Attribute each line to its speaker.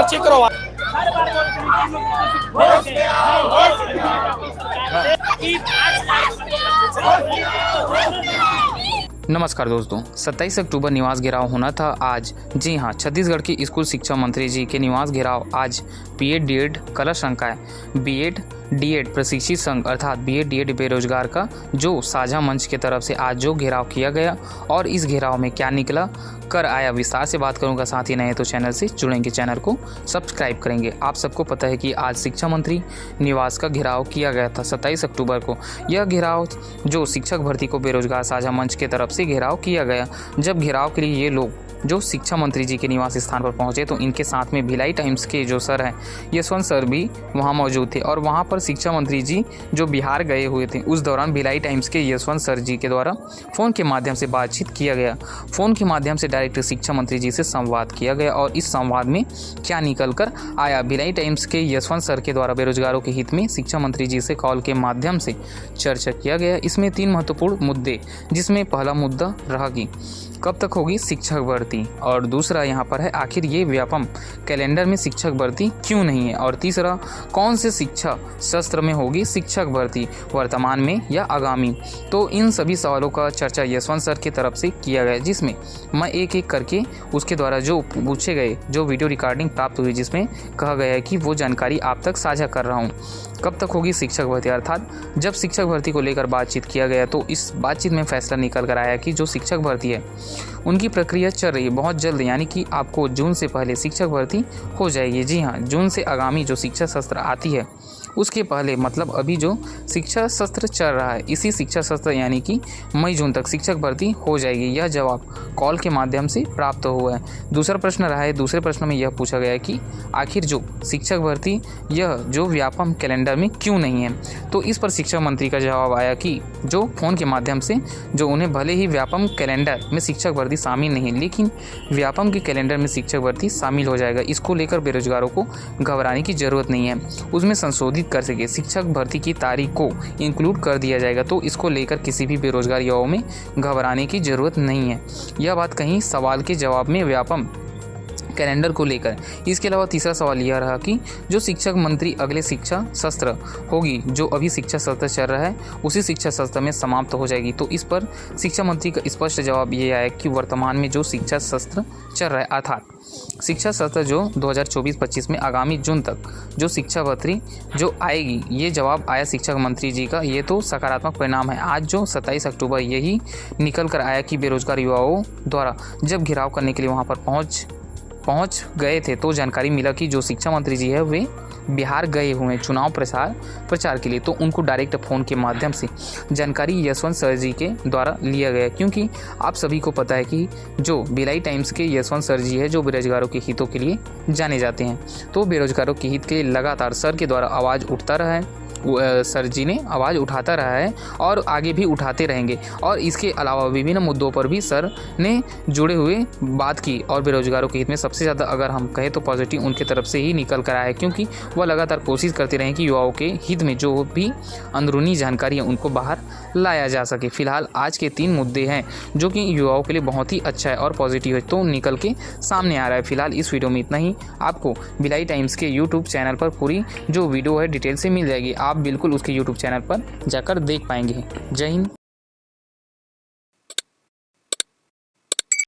Speaker 1: Check करो।
Speaker 2: नमस्कार दोस्तों, 27 अक्टूबर निवास घेराव होना था आज। जी हां, छत्तीसगढ़ के स्कूल शिक्षा मंत्री जी के निवास घेराव आज बीएड डीएड कलश संकाय बीएड डीएड प्रशिक्षित संघ अर्थात बीएड डीएड बेरोजगार का जो साझा मंच के तरफ से आज जो घेराव किया गया और इस घेराव में क्या निकला कर आया, विस्तार से बात करूंगा। साथ ही नए तो चैनल से जुड़ेंगे, चैनल को सब्सक्राइब करेंगे। आप सबको पता है कि आज शिक्षा मंत्री निवास का घेराव किया गया था 27 अक्टूबर को। यह घेराव जो शिक्षक भर्ती को बेरोजगार साझा मंच के तरफ से घेराव किया गया। जब घेराव के लिए ये लोग जो शिक्षा मंत्री जी के निवास स्थान पर पहुंचे तो इनके साथ में भिलाई टाइम्स के जो सर हैं यशवंत सर भी वहां मौजूद थे और वहां पर शिक्षा मंत्री जी जो बिहार गए हुए थे उस दौरान भिलाई टाइम्स के यशवंत सर जी के द्वारा फ़ोन के माध्यम से बातचीत किया गया। फ़ोन के माध्यम से डायरेक्ट शिक्षा मंत्री जी से संवाद किया गया और इस संवाद में क्या निकल कर आया, भिलाई टाइम्स के यशवंत सर के द्वारा बेरोजगारों के हित में शिक्षा मंत्री जी से कॉल के माध्यम से चर्चा किया गया। इसमें 3 महत्वपूर्ण मुद्दे, जिसमें पहला मुद्दा रहा कि कब तक होगी शिक्षक भर्ती और दूसरा यहाँ पर है आखिर ये व्यापम कैलेंडर में शिक्षक भर्ती क्यों नहीं है और तीसरा कौन से शिक्षा सत्र में होगी शिक्षक भर्ती, वर्तमान में या आगामी। तो इन सभी सवालों का चर्चा यशवंत सर की तरफ से किया गया, जिसमें मैं एक एक करके उसके द्वारा जो पूछे गए जो वीडियो रिकॉर्डिंग प्राप्त हुई जिसमें कहा गया है कि वो जानकारी आप तक साझा कर रहा हूँ। कब तक होगी शिक्षक भर्ती, अर्थात जब शिक्षक भर्ती को लेकर बातचीत किया गया तो इस बातचीत में फैसला निकल कर आया कि जो शिक्षक भर्ती है उनकी प्रक्रिया चल रही है बहुत जल्द, यानी कि आपको जून से पहले शिक्षक भर्ती हो जाएगी। जी हाँ, जून से आगामी जो शिक्षा सत्र आती है उसके पहले, मतलब अभी जो शिक्षा सत्र चल रहा है इसी शिक्षा सत्र यानी कि मई जून तक शिक्षक भर्ती हो जाएगी। यह जवाब कॉल के माध्यम से प्राप्त हुआ है। दूसरा प्रश्न रहा है, दूसरे प्रश्न में यह पूछा गया है कि आखिर जो शिक्षक भर्ती यह जो व्यापम कैलेंडर में क्यों नहीं है। तो इस पर शिक्षा मंत्री का जवाब आया कि जो फ़ोन के माध्यम से जो उन्हें भले ही व्यापम कैलेंडर में शिक्षक भर्ती शामिल नहीं है लेकिन व्यापम के कैलेंडर में शिक्षक भर्ती शामिल हो जाएगा। इसको लेकर बेरोजगारों को घबराने की ज़रूरत नहीं है, उसमें संशोधित कर सके शिक्षक भर्ती की तारीख को इंक्लूड कर दिया जाएगा। तो इसको लेकर किसी भी बेरोजगार युवाओं में घबराने की ज़रूरत नहीं है। यह बात कहीं सवाल के जवाब में व्यापम कैलेंडर को लेकर। इसके अलावा तीसरा सवाल यह रहा कि जो शिक्षक मंत्री अगले शिक्षा सत्र होगी, जो अभी शिक्षा सत्र चल रहा है उसी शिक्षा सत्र में समाप्त हो जाएगी। तो इस पर शिक्षा मंत्री का स्पष्ट जवाब ये आया कि वर्तमान में जो शिक्षा सत्र चल रहा है अर्थात शिक्षा सत्र जो 2024-25 में आगामी जून तक जो शिक्षा भर्ती जो आएगी, ये जवाब आया शिक्षा मंत्री जी का। ये तो सकारात्मक परिणाम है। आज जो 27 अक्टूबर यही निकल कर आया कि बेरोजगार युवाओं द्वारा जब घेराव करने के लिए वहाँ पर पहुंच गए थे तो जानकारी मिला कि जो शिक्षा मंत्री जी है वे बिहार गए हुए हैं चुनाव प्रचार के लिए। तो उनको डायरेक्ट फ़ोन के माध्यम से जानकारी यशवंत सर जी के द्वारा लिया गया, क्योंकि आप सभी को पता है कि जो भिलाई टाइम्स के यशवंत सर जी है जो बेरोजगारों के हितों के लिए जाने जाते हैं। तो बेरोजगारों के हित के लिए लगातार सर के द्वारा आवाज़ उठता रहा है, सर जी ने आवाज़ उठाता रहा है और आगे भी उठाते रहेंगे। और इसके अलावा विभिन्न मुद्दों पर भी सर ने जुड़े हुए बात की और बेरोजगारों के हित में सबसे ज़्यादा अगर हम कहें तो पॉजिटिव उनके तरफ से ही निकल कर आया है, क्योंकि वह लगातार कोशिश करते रहे कि युवाओं के हित में जो भी अंदरूनी जानकारी है उनको बाहर लाया जा सके। फिलहाल आज के 3 मुद्दे हैं जो कि युवाओं के लिए बहुत ही अच्छा है और पॉजिटिव है, तो निकल के सामने आ रहा है। फिलहाल इस वीडियो में इतना ही। आपको भिलाई टाइम्स के यूट्यूब चैनल पर पूरी जो वीडियो है डिटेल से मिल जाएगी, आप बिल्कुल उसके यूट्यूब चैनल पर जाकर देख पाएंगे। जय हिंद।